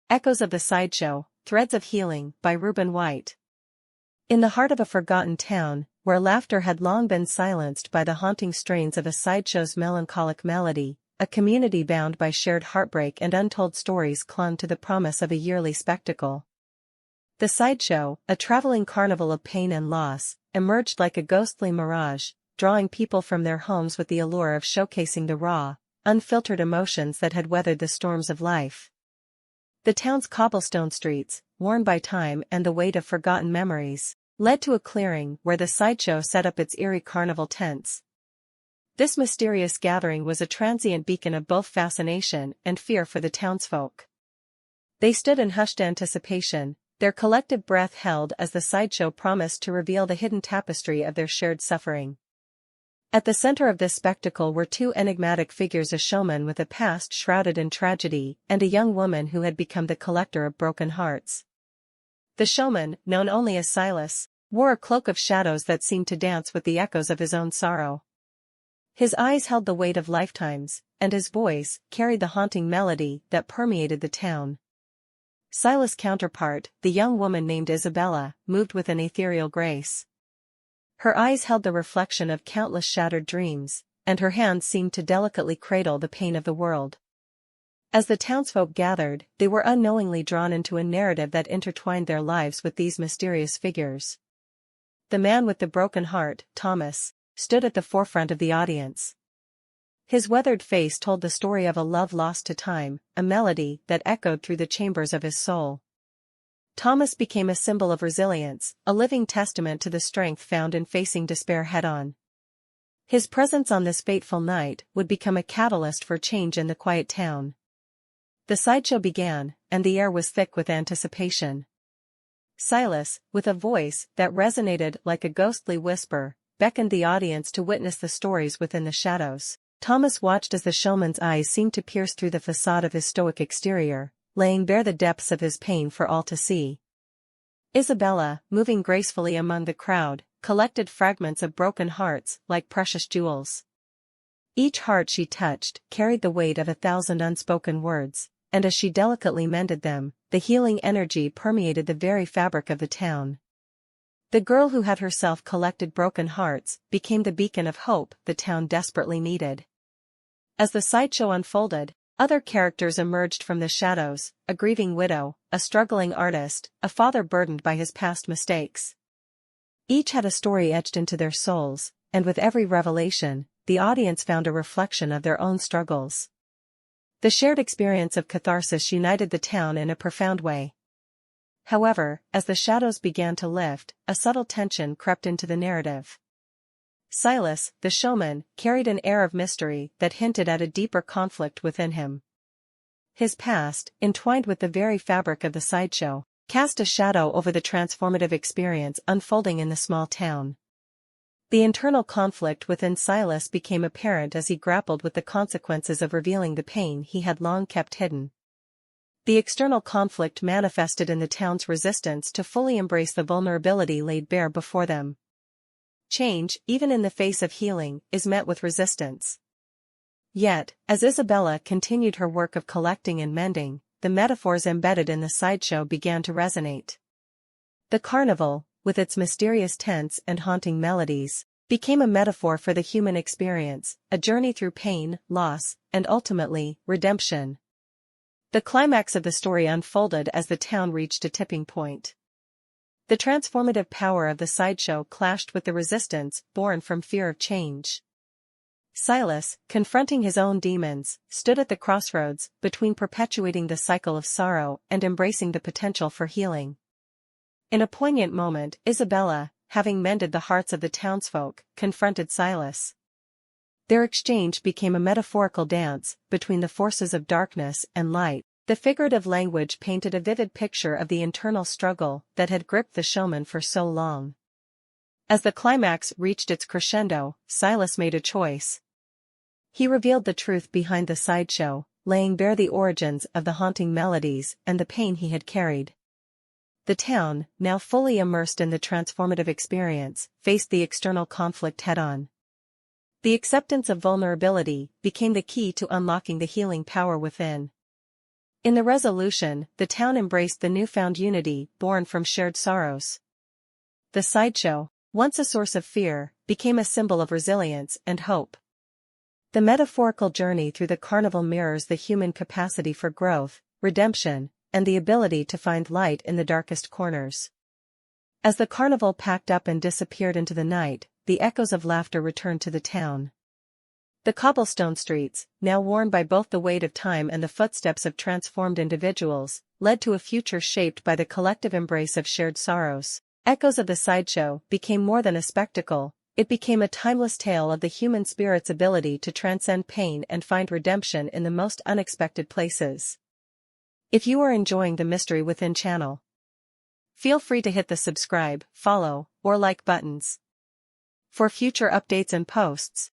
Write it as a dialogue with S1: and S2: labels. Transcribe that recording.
S1: Echoes of the Sideshow, Threads of Healing by Reuben White. In the heart of a forgotten town, where laughter had long been silenced by the haunting strains of a sideshow's melancholic melody, a community bound by shared heartbreak and untold stories clung to the promise of a yearly spectacle. The sideshow, a traveling carnival of pain and loss, emerged like a ghostly mirage, drawing people from their homes with the allure of showcasing the raw, unfiltered emotions that had weathered the storms of life. The town's cobblestone streets, worn by time and the weight of forgotten memories, led to a clearing where the sideshow set up its eerie carnival tents. This mysterious gathering was a transient beacon of both fascination and fear for the townsfolk. They stood in hushed anticipation, their collective breath held as the sideshow promised to reveal the hidden tapestry of their shared suffering. At the center of this spectacle were two enigmatic figures: a showman with a past shrouded in tragedy, and a young woman who had become the collector of broken hearts. The showman, known only as Silas, wore a cloak of shadows that seemed to dance with the echoes of his own sorrow. His eyes held the weight of lifetimes, and his voice carried the haunting melody that permeated the town. Silas' counterpart, the young woman named Isabella, moved with an ethereal grace. Her eyes held the reflection of countless shattered dreams, and her hands seemed to delicately cradle the pain of the world. As the townsfolk gathered, they were unknowingly drawn into a narrative that intertwined their lives with these mysterious figures. The man with the broken heart, Thomas, stood at the forefront of the audience. His weathered face told the story of a love lost to time, a melody that echoed through the chambers of his soul. Thomas became a symbol of resilience, a living testament to the strength found in facing despair head-on. His presence on this fateful night would become a catalyst for change in the quiet town. The sideshow began, and the air was thick with anticipation. Silas, with a voice that resonated like a ghostly whisper, beckoned the audience to witness the stories within the shadows. Thomas watched as the showman's eyes seemed to pierce through the facade of his stoic exterior, laying bare the depths of his pain for all to see. Isabella, moving gracefully among the crowd, collected fragments of broken hearts like precious jewels. Each heart she touched carried the weight of 1,000 unspoken words, and as she delicately mended them, the healing energy permeated the very fabric of the town. The girl who had herself collected broken hearts became the beacon of hope the town desperately needed. As the sideshow unfolded, other characters emerged from the shadows: a grieving widow, a struggling artist, a father burdened by his past mistakes. Each had a story etched into their souls, and with every revelation, the audience found a reflection of their own struggles. The shared experience of catharsis united the town in a profound way. However, as the shadows began to lift, a subtle tension crept into the narrative. Silas, the showman, carried an air of mystery that hinted at a deeper conflict within him. His past, entwined with the very fabric of the sideshow, cast a shadow over the transformative experience unfolding in the small town. The internal conflict within Silas became apparent as he grappled with the consequences of revealing the pain he had long kept hidden. The external conflict manifested in the town's resistance to fully embrace the vulnerability laid bare before them. Change, even in the face of healing, is met with resistance. Yet, as Isabella continued her work of collecting and mending, the metaphors embedded in the sideshow began to resonate. The carnival, with its mysterious tents and haunting melodies, became a metaphor for the human experience, a journey through pain, loss, and ultimately, redemption. The climax of the story unfolded as the town reached a tipping point. The transformative power of the sideshow clashed with the resistance born from fear of change. Silas, confronting his own demons, stood at the crossroads between perpetuating the cycle of sorrow and embracing the potential for healing. In a poignant moment, Isabella, having mended the hearts of the townsfolk, confronted Silas. Their exchange became a metaphorical dance between the forces of darkness and light. The figurative language painted a vivid picture of the internal struggle that had gripped the showman for so long. As the climax reached its crescendo, Silas made a choice. He revealed the truth behind the sideshow, laying bare the origins of the haunting melodies and the pain he had carried. The town, now fully immersed in the transformative experience, faced the external conflict head-on. The acceptance of vulnerability became the key to unlocking the healing power within. In the resolution, the town embraced the newfound unity born from shared sorrows. The sideshow, once a source of fear, became a symbol of resilience and hope. The metaphorical journey through the carnival mirrors the human capacity for growth, redemption, and the ability to find light in the darkest corners. As the carnival packed up and disappeared into the night, the echoes of laughter returned to the town. The cobblestone streets, now worn by both the weight of time and the footsteps of transformed individuals, led to a future shaped by the collective embrace of shared sorrows. Echoes of the sideshow became more than a spectacle, it became a timeless tale of the human spirit's ability to transcend pain and find redemption in the most unexpected places. If you are enjoying the Mystery Within channel, feel free to hit the subscribe, follow, or like buttons. For future updates and posts,